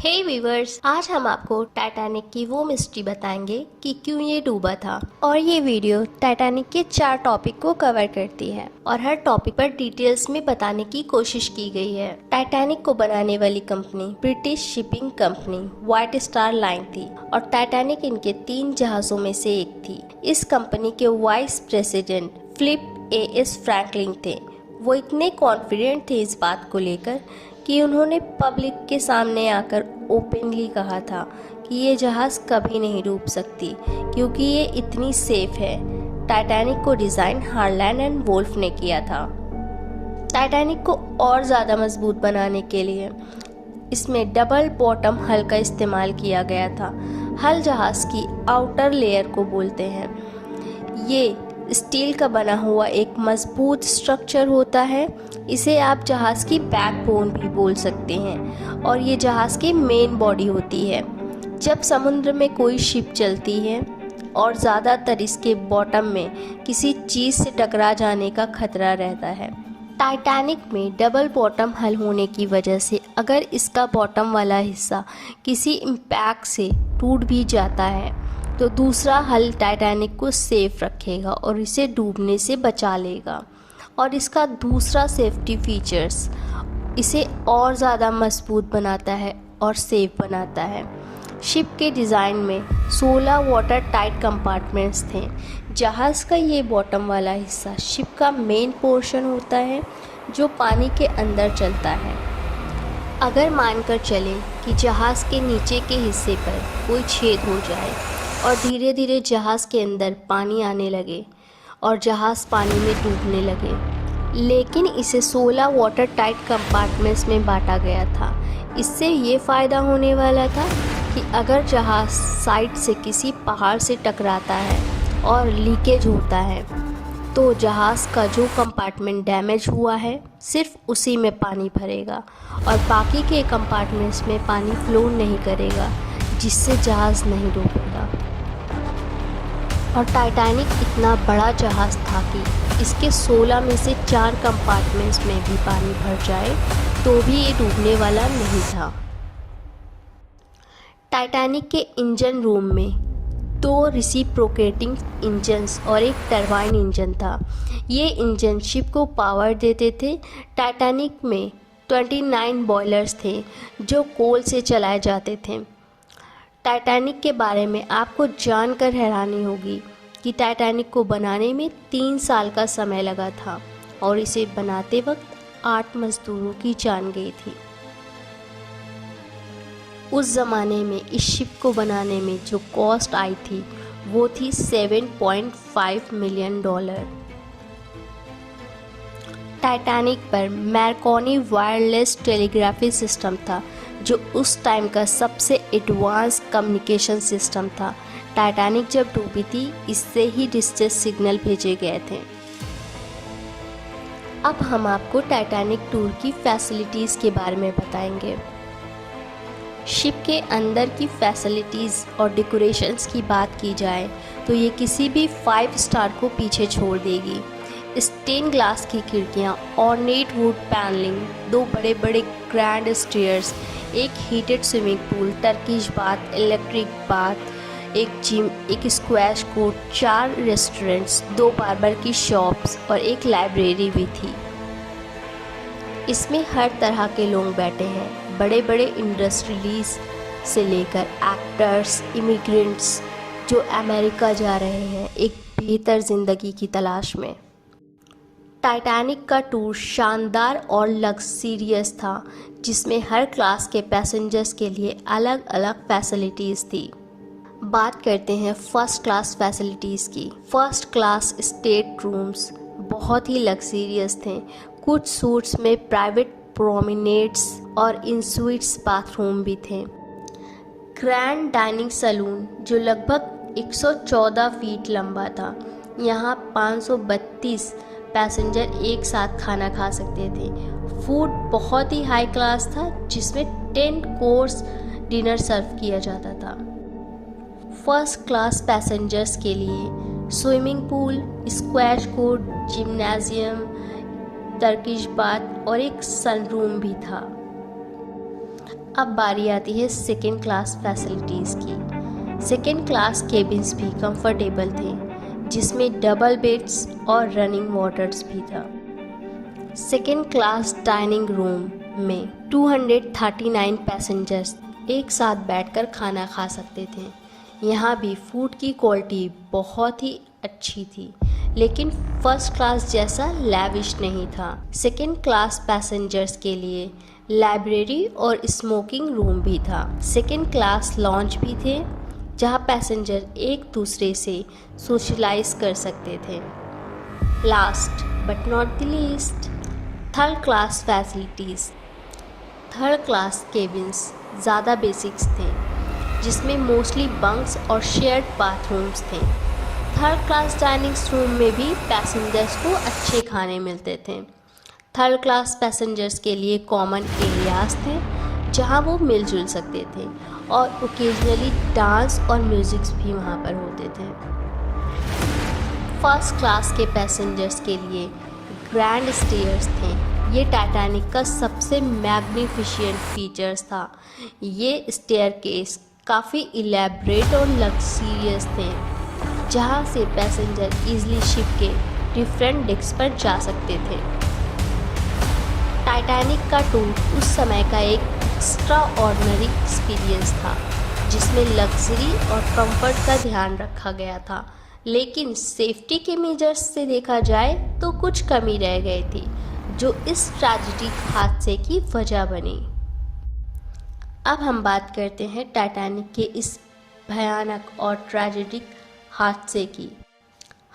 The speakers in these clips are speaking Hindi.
हे व्यूवर्स, आज हम आपको टाइटैनिक की वो मिस्ट्री बताएंगे कि क्यों ये डूबा था। और ये वीडियो टाइटैनिक के 4 टॉपिक को कवर करती है और हर टॉपिक पर डिटेल्स में बताने की कोशिश की गई है। टाइटैनिक को बनाने वाली company British shipping company white star line थी और टाइटैनिक इनके 3 जहाजों में से एक थी। इस कंपनी के vice president Philip S Franklin थे। वो इतने कॉन्फिडेंट थे इस बात को लेकर कि उन्होंने पब्लिक के सामने आकर ओपनली कहा था कि ये जहाज़ कभी नहीं डूब सकती क्योंकि ये इतनी सेफ है। टाइटैनिक को डिज़ाइन हार्लैंड एंड वोल्फ ने किया था। टाइटैनिक को और ज़्यादा मजबूत बनाने के लिए इसमें डबल बॉटम हल का इस्तेमाल किया गया था। हल जहाज़ की आउटर लेयर को बोलते हैं। ये स्टील का बना हुआ एक मजबूत स्ट्रक्चर होता है। इसे आप जहाज़ की बैकबोन भी बोल सकते हैं और ये जहाज़ की मेन बॉडी होती है। जब समुद्र में कोई शिप चलती है और ज़्यादातर इसके बॉटम में किसी चीज़ से टकरा जाने का खतरा रहता है। टाइटैनिक में डबल बॉटम हल होने की वजह से अगर इसका बॉटम वाला हिस्सा किसी इम्पैक्ट से टूट भी जाता है तो दूसरा हल टाइटैनिक को सेफ रखेगा और इसे डूबने से बचा लेगा। और इसका दूसरा सेफ्टी फीचर्स इसे और ज़्यादा मजबूत बनाता है और सेफ बनाता है। शिप के डिज़ाइन में 16 वाटर टाइट कंपार्टमेंट्स थे। जहाज़ का ये बॉटम वाला हिस्सा शिप का मेन पोर्शन होता है जो पानी के अंदर चलता है। अगर मानकर चलें कि जहाज़ के नीचे के हिस्से पर कोई छेद हो जाए और धीरे धीरे जहाज़ के अंदर पानी आने लगे और जहाज़ पानी में डूबने लगे, लेकिन इसे 16 वाटर टाइट कंपार्टमेंट्स में बांटा गया था। इससे ये फ़ायदा होने वाला था कि अगर जहाज़ साइड से किसी पहाड़ से टकराता है और लीकेज होता है तो जहाज़ का जो कंपार्टमेंट डैमेज हुआ है सिर्फ उसी में पानी भरेगा और बाकी के कंपार्टमेंट्स में पानी फ्लो नहीं करेगा, जिससे जहाज़ नहीं डूबेगा। और टाइटैनिक इतना बड़ा जहाज़ था कि इसके 16 में से 4 कंपार्टमेंट्स में भी पानी भर जाए तो भी ये डूबने वाला नहीं था। टाइटैनिक के इंजन रूम में 2 रिसिप्रोकेटिंग इंजन्स और एक टरबाइन इंजन था। ये इंजन शिप को पावर देते थे। टाइटैनिक में 29 बॉयलर्स थे जो कोल से चलाए जाते थे। टाइटैनिक के बारे में आपको जानकर हैरानी होगी कि टाइटैनिक को बनाने में 3 साल का समय लगा था और इसे बनाते वक्त 8 मजदूरों की जान गई थी। उस ज़माने में इस शिप को बनाने में जो कॉस्ट आई थी वो थी $7.5 मिलियन। टाइटैनिक पर मैर्कोनी वायरलेस टेलीग्राफी सिस्टम था जो उस टाइम का सबसे एडवांस कम्युनिकेशन सिस्टम था। टाइटैनिक जब डूबी थी इससे ही डिस्ट्रेस सिग्नल भेजे गए थे। अब हम आपको टाइटैनिक टूर की फैसिलिटीज़ के बारे में बताएंगे। शिप के अंदर की फैसिलिटीज़ और डेकोरेशंस की बात की जाए तो ये किसी भी 5 स्टार को पीछे छोड़ देगी। स्टेन ग्लास की खिड़कियाँ, ऑर्नेट वुड पैनलिंग, 2 बड़े बड़े ग्रैंड स्टेयर्स, एक heated swimming pool, Turkish bath, electric bath, एक जिम, एक स्क्वैश कोर्ट, 4 रेस्टोरेंट्स, 2 बार्बर की शॉप्स और एक लाइब्रेरी भी थी। इसमें हर तरह के लोग बैठे हैं, बड़े बड़े इंडस्ट्रियलिस्ट से लेकर एक्टर्स, इमिग्रेंट्स जो अमेरिका जा रहे हैं एक बेहतर ज़िंदगी की तलाश में। टाइटैनिक का टूर शानदार और लग्जरियस था जिसमें हर क्लास के पैसेंजर्स के लिए अलग अलग फैसिलिटीज़ थी। बात करते हैं फर्स्ट क्लास फैसिलिटीज़ की। फर्स्ट क्लास स्टेट रूम्स बहुत ही लग्जरियस थे। कुछ सूट्स में प्राइवेट प्रोमेनेड्स और इन स्वीट्स बाथरूम भी थे। ग्रैंड डाइनिंग सैलून जो लगभग 114 फीट लंबा था, यहाँ 532 पैसेंजर एक साथ खाना खा सकते थे। फूड बहुत ही हाई क्लास था जिसमें 10 कोर्स डिनर सर्व किया जाता था। फर्स्ट क्लास पैसेंजर्स के लिए swimming pool, squash court, gymnasium, Turkish bath और एक सनरूम भी था। अब बारी आती है सेकेंड क्लास फैसिलिटीज़ की। सेकेंड क्लास केबिन्स भी कंफर्टेबल थे, जिसमें डबल बेड्स और रनिंग वाटर्स भी था। सेकेंड क्लास डाइनिंग रूम में 239 पैसेंजर्स एक साथ बैठकर खाना खा सकते थे। यहाँ भी फूड की क्वालिटी बहुत ही अच्छी थी, लेकिन फर्स्ट क्लास जैसा लैविश नहीं था। सेकेंड क्लास पैसेंजर्स के लिए लाइब्रेरी और स्मोकिंग रूम भी था। सेकेंड क्लास लॉन्च भी थे, जहाँ पैसेंजर एक दूसरे से सोशलाइज कर सकते थे। Last but not the least, third class facilities. Third class cabins ज़्यादा बेसिक्स थे, जिसमें मोस्टली बंक्स और शेयर्ड बाथरूम्स थे। थर्ड क्लास डाइनिंग रूम में भी पैसेंजर्स को अच्छे खाने मिलते थे। थर्ड क्लास पैसेंजर्स के लिए कॉमन एरियाज थे, जहां वो मिलजुल सकते थे, और ओकेजनली डांस और म्यूज़िक भी वहां पर होते थे। फर्स्ट क्लास के पैसेंजर्स के लिए ग्रैंड स्टेयर्स थे। ये टाइटैनिक का सबसे मैग्निफिशिएंट फीचर्स था। ये स्टेयरकेस काफ़ी इलेबरेट और लग्जरियस थे, जहाँ से पैसेंजर इजीली शिप के डिफरेंट डेक्स पर जा सकते थे। टाइटैनिक का टूर उस समय का एक एक्स्ट्रा ऑर्डिनरी एक्सपीरियंस था, जिसमें लग्जरी और कंफर्ट का ध्यान रखा गया था, लेकिन सेफ्टी के मेजर्स से देखा जाए तो कुछ कमी रह गई थी, जो इस ट्रेजिडिक हादसे की वजह बनी। अब हम बात करते हैं टाइटैनिक के इस भयानक और ट्रेजिडिक हादसे की।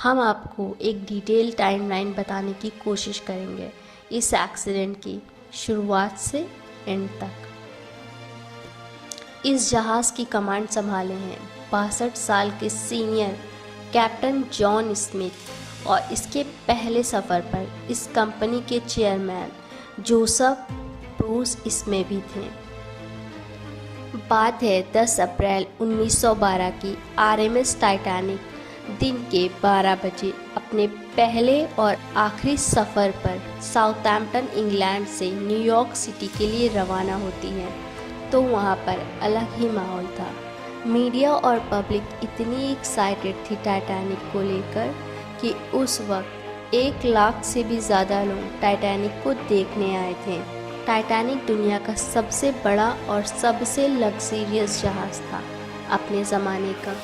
हम आपको एक डिटेल टाइमलाइन बताने की कोशिश करेंगे इस एक्सीडेंट की शुरुआत से एंड तक। इस जहाज़ की कमांड संभाले हैं 62 साल के सीनियर कैप्टन जॉन स्मिथ, और इसके पहले सफ़र पर इस कंपनी के चेयरमैन जोसेफ ब्रूस इसमें भी थे। बात है 10 अप्रैल 1912 की। आरएमएस टाइटैनिक दिन के 12 बजे अपने पहले और आखिरी सफ़र पर साउथैम्पटन इंग्लैंड से न्यूयॉर्क सिटी के लिए रवाना होती है, तो वहाँ पर अलग ही माहौल था। मीडिया और पब्लिक इतनी एक्साइटेड थी टाइटैनिक को लेकर कि उस वक्त 1 लाख से भी ज़्यादा लोग टाइटैनिक को देखने आए थे। टाइटैनिक दुनिया का सबसे बड़ा और सबसे लग्जरियस जहाज़ था अपने ज़माने का,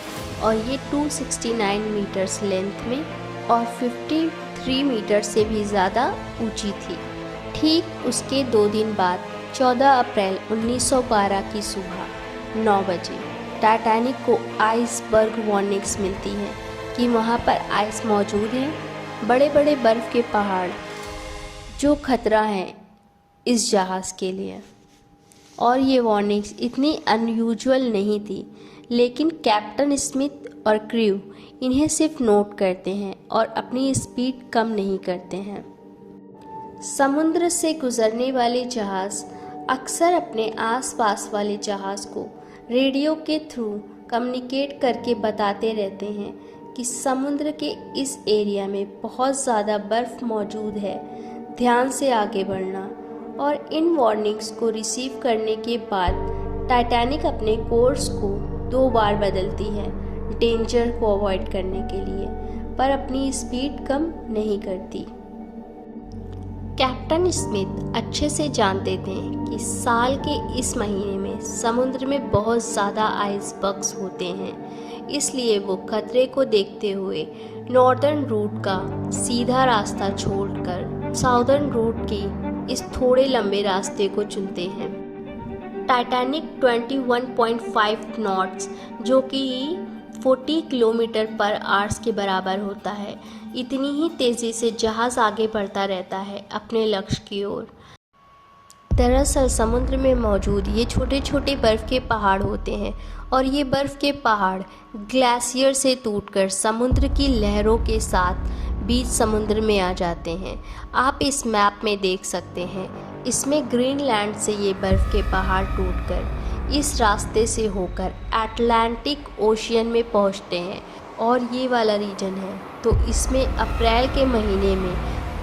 और ये 269 मीटर्स लेंथ में और 53 मीटर से भी ज़्यादा ऊंची थी। ठीक उसके 2 दिन बाद 14 अप्रैल 1912 की सुबह 9 बजे टाइटैनिक को आइसबर्ग वार्निंग्स मिलती हैं कि वहाँ पर आइस मौजूद है, बड़े बड़े बर्फ़ के पहाड़ जो खतरा हैं इस जहाज़ के लिए। और ये वार्निंग्स इतनी अनयूजुअल नहीं थी, लेकिन कैप्टन स्मिथ और क्रू इन्हें सिर्फ नोट करते हैं और अपनी स्पीड कम नहीं करते हैं। समुद्र से गुजरने वाले जहाज़ अक्सर अपने आसपास वाले जहाज़ को रेडियो के थ्रू कम्युनिकेट करके बताते रहते हैं कि समुद्र के इस एरिया में बहुत ज़्यादा बर्फ़ मौजूद है, ध्यान से आगे बढ़ना। और इन वार्निंग्स को रिसीव करने के बाद टाइटैनिक अपने कोर्स को 2 बार बदलती है डेंजर को अवॉइड करने के लिए, पर अपनी स्पीड कम नहीं करती। कैप्टन स्मिथ अच्छे से जानते थे कि साल के इस महीने में समुद्र में बहुत ज़्यादा आइसबर्ग्स होते हैं, इसलिए वो खतरे को देखते हुए नॉर्दर्न रूट का सीधा रास्ता छोड़कर साउदर्न रूट की इस थोड़े लंबे रास्ते को चुनते हैं। टाइटैनिक 21.5 नॉट्स, जो कि 40 किलोमीटर पर आवर्स के बराबर होता है, इतनी ही तेज़ी से जहाज़ आगे बढ़ता रहता है अपने लक्ष्य की ओर। दरअसल समुद्र में मौजूद ये छोटे छोटे बर्फ़ के पहाड़ होते हैं, और ये बर्फ़ के पहाड़ ग्लेशियर से टूटकर समुद्र की लहरों के साथ बीच समुद्र में आ जाते हैं। आप इस मैप में देख सकते हैं, इसमें ग्रीनलैंड से ये बर्फ़ के पहाड़ टूटकर इस रास्ते से होकर अटलांटिक ओशियन में पहुंचते हैं, और ये वाला रीजन है तो इसमें अप्रैल के महीने में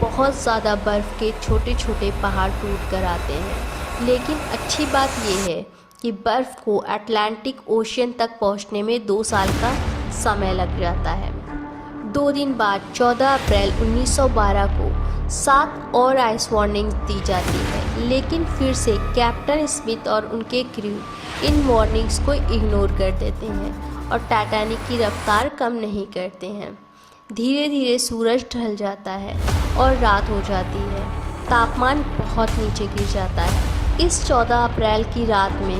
बहुत ज़्यादा बर्फ़ के छोटे छोटे पहाड़ टूट कर आते हैं, लेकिन अच्छी बात यह है कि बर्फ़ को अटलांटिक ओशियन तक पहुंचने में 2 साल का समय लग जाता है। 2 दिन बाद 14 अप्रैल 1912 को 7 और आइस वार्निंग दी जाती है, लेकिन फिर से कैप्टन स्मिथ और उनके क्रू इन वार्निंग्स को इग्नोर कर देते हैं और टाइटैनिक की रफ्तार कम नहीं करते हैं। धीरे धीरे सूरज ढल जाता है और रात हो जाती है। तापमान बहुत नीचे गिर जाता है। इस 14 अप्रैल की रात में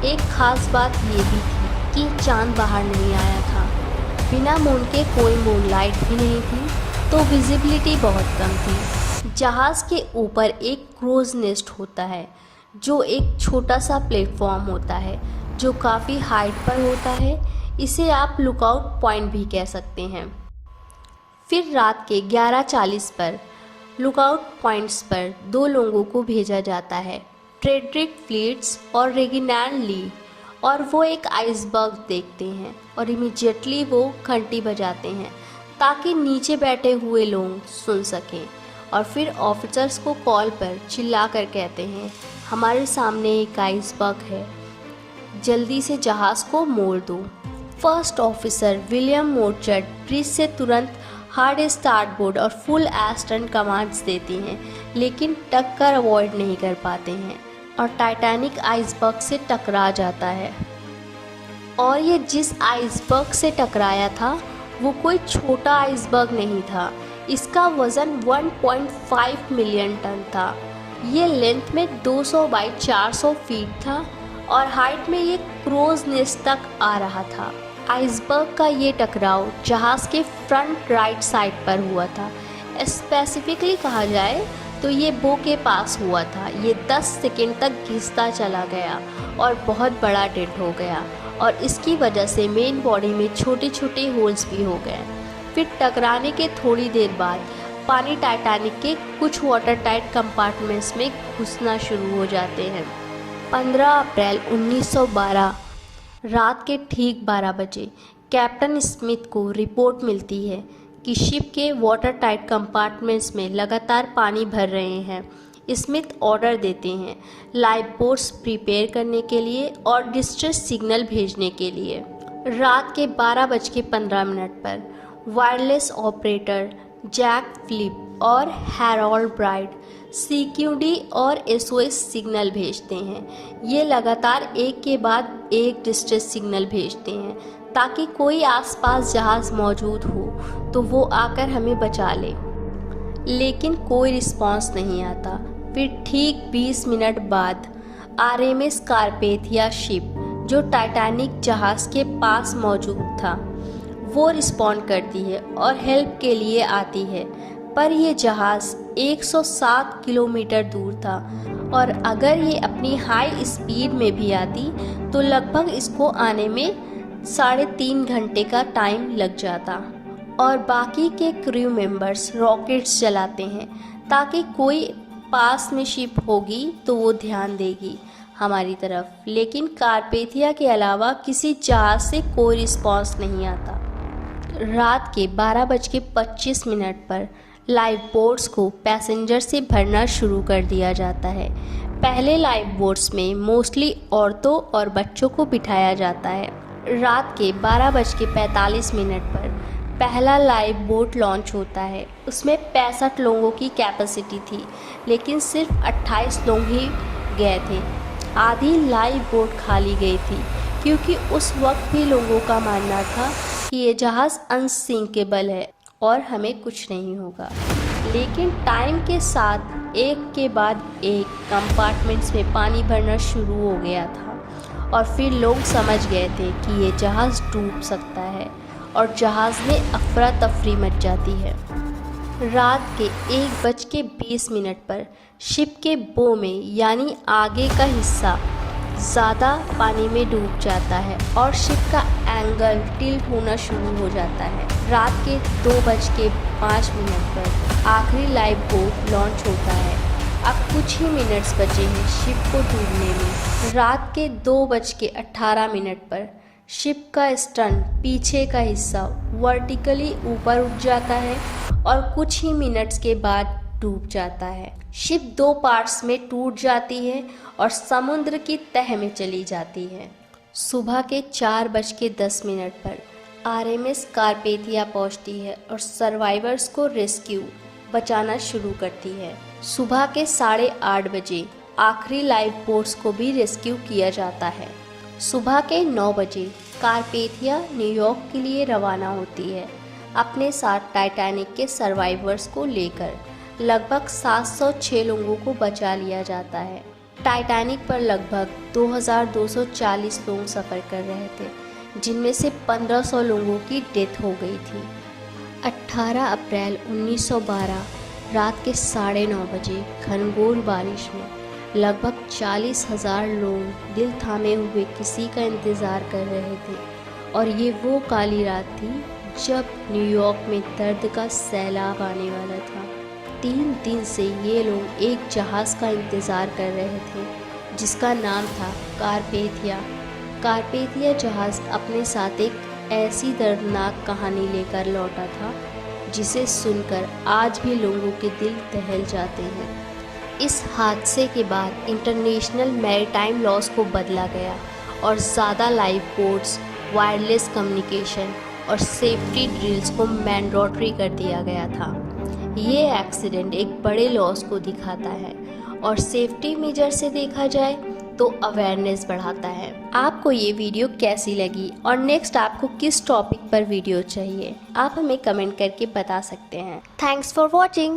एक ख़ास बात ये भी थी कि चांद बाहर नहीं आया था। बिना मून के कोई मूनलाइट भी नहीं थी, तो विजिबिलिटी बहुत कम थी। जहाज़ के ऊपर एक क्रूज़ नेस्ट होता है, जो एक छोटा सा प्लेटफॉर्म होता है जो काफ़ी हाइट पर होता है। इसे आप लुकआउट पॉइंट भी कह सकते हैं। फिर रात के 11:40 पर लुकआउट पॉइंट्स पर 2 लोगों को भेजा जाता है, फ्रेडरिक फ्लीट्स और रेगिनाल्ड ली, और वो एक आइसबर्ग देखते हैं और इमीडिएटली वो घंटी बजाते हैं ताकि नीचे बैठे हुए लोग सुन सकें। और फिर ऑफिसर्स को कॉल पर चिल्लाकर कहते हैं, हमारे सामने एक आइसबर्ग है, जल्दी से जहाज़ को मोड़ दो। फर्स्ट ऑफिसर विलियम मोर्चर्ट ब्रिज से तुरंत हार्ड स्टार्टबोर्ड और फुल एस्टर्न कमांड्स देती हैं, लेकिन टक्कर अवॉइड नहीं कर पाते हैं और टाइटैनिक आइसबर्ग से टकरा जाता है। और ये जिस आइसबर्ग से टकराया था वो कोई छोटा आइसबर्ग नहीं था। इसका वज़न 1.5 मिलियन टन था। ये लेंथ में 200 बाई 400 फीट था और हाइट में ये क्रूज़ नेस्ट तक आ रहा था। आइसबर्ग का ये टकराव जहाज़ के फ्रंट राइट साइड पर हुआ था। स्पेसिफिकली कहा जाए तो ये बो के पास हुआ था। ये 10 सेकंड तक घिसता चला गया और बहुत बड़ा डेंट हो गया और इसकी वजह से मेन बॉडी में छोटे छोटे होल्स भी हो गए। फिर टकराने के थोड़ी देर बाद पानी टाइटैनिक के कुछ वाटर टाइट कंपार्टमेंट्स में घुसना शुरू हो जाते हैं। 15 अप्रैल 1912 रात के ठीक 12 बजे कैप्टन स्मिथ को रिपोर्ट मिलती है कि शिप के वाटर टाइट कंपार्टमेंट्स में लगातार पानी भर रहे हैं। स्मिथ ऑर्डर देते हैं लाइफ बोट्स प्रिपेयर करने के लिए और डिस्ट्रेस सिग्नल भेजने के लिए। रात के 12:15 पर वायरलेस ऑपरेटर जैक फिलिप और हैरोल्ड ब्राइट CQD और SOS सिग्नल भेजते हैं। ये लगातार एक के बाद एक डिस्ट्रेस सिग्नल भेजते हैं ताकि कोई आसपास जहाज़ मौजूद हो तो वो आकर हमें बचा ले, लेकिन कोई रिस्पांस नहीं आता। फिर ठीक 20 मिनट बाद RMS कारपेथिया शिप, जो टाइटैनिक जहाज़ के पास मौजूद था, वो रिस्पॉन्ड करती है और हेल्प के लिए आती है। पर यह जहाज़ 107 किलोमीटर दूर था और अगर ये अपनी हाई स्पीड में भी आती तो लगभग इसको आने में 3.5 घंटे का टाइम लग जाता। और बाकी के क्रू मेंबर्स रॉकेट्स चलाते हैं ताकि कोई पास में शिप होगी तो वो ध्यान देगी हमारी तरफ, लेकिन कारपेथिया के अलावा किसी जहाज़ से कोई रिस्पांस नहीं आता। रात के 12:25 पर लाइफ बोट्स को पैसेंजर से भरना शुरू कर दिया जाता है। पहले लाइफ बोट्स में मोस्टली औरतों और बच्चों को बिठाया जाता है। रात के 12:45 पर पहला लाइफ बोट लॉन्च होता है। उसमें 65 लोगों की कैपेसिटी थी, लेकिन सिर्फ 28 लोग ही गए थे। आधी लाइफ बोट खाली गई थी क्योंकि उस वक्त भी लोगों का मानना था कि ये जहाज़ अनसिंकेबल है और हमें कुछ नहीं होगा। लेकिन टाइम के साथ एक के बाद एक कंपार्टमेंट्स में पानी भरना शुरू हो गया था और फिर लोग समझ गए थे कि ये जहाज़ डूब सकता है और जहाज़ में अफरा तफरी मच जाती है। रात के 1:20 पर शिप के बो में यानी आगे का हिस्सा ज़्यादा पानी में डूब जाता है और शिप का एंगल टिल्ट होना शुरू हो जाता है। रात के 2:05 पर आखिरी लाइफ बोट लॉन्च होता है। अब कुछ ही मिनट्स बचे हैं शिप को डूबने में। रात के 2:18 पर शिप का स्टर्न पीछे का हिस्सा वर्टिकली ऊपर उठ जाता है और कुछ ही मिनट्स के बाद डूब जाता है। शिप 2 पार्ट्स में टूट जाती है और समुद्र की तह में चली जाती है। सुबह के 4:10 पर आरएमएस कारपेथिया पहुंचती है और सर्वाइवर्स को रेस्क्यू बचाना शुरू करती है। सुबह के 8:30 बजे आखिरी लाइफ बोट्स को भी रेस्क्यू किया जाता है। सुबह के 9 बजे कारपेथिया न्यूयॉर्क के लिए रवाना होती है, अपने साथ टाइटैनिक के सर्वाइवर्स को लेकर। लगभग 706 लोगों को बचा लिया जाता है। टाइटैनिक पर लगभग 2240 लोग सफ़र कर रहे थे, जिनमें से 1500 लोगों की डेथ हो गई थी। 18 अप्रैल 1912 रात के 9:30 बजे घनघोर बारिश में लगभग 40,000 लोग दिल थामे हुए किसी का इंतज़ार कर रहे थे। और ये वो काली रात थी जब न्यूयॉर्क में दर्द का सैलाब आने वाला था। 3 दिन से ये लोग एक जहाज़ का इंतज़ार कर रहे थे जिसका नाम था कारपेथिया। कारपेथिया जहाज़ अपने साथ एक ऐसी दर्दनाक कहानी लेकर लौटा था जिसे सुनकर आज भी लोगों के दिल दहल जाते हैं। इस हादसे के बाद इंटरनेशनल मैरीटाइम लॉज को बदला गया और ज़्यादा लाइफ बोट्स, वायरलेस कम्युनिकेशन और सेफ्टी ड्रिल्स को मैंडेटरी कर दिया गया था। ये एक्सीडेंट एक बड़े लॉस को दिखाता है और सेफ्टी मेजर से देखा जाए तो अवेयरनेस बढ़ाता है। आपको ये वीडियो कैसी लगी और नेक्स्ट आपको किस टॉपिक पर वीडियो चाहिए, आप हमें कमेंट करके बता सकते हैं। Thanks for watching.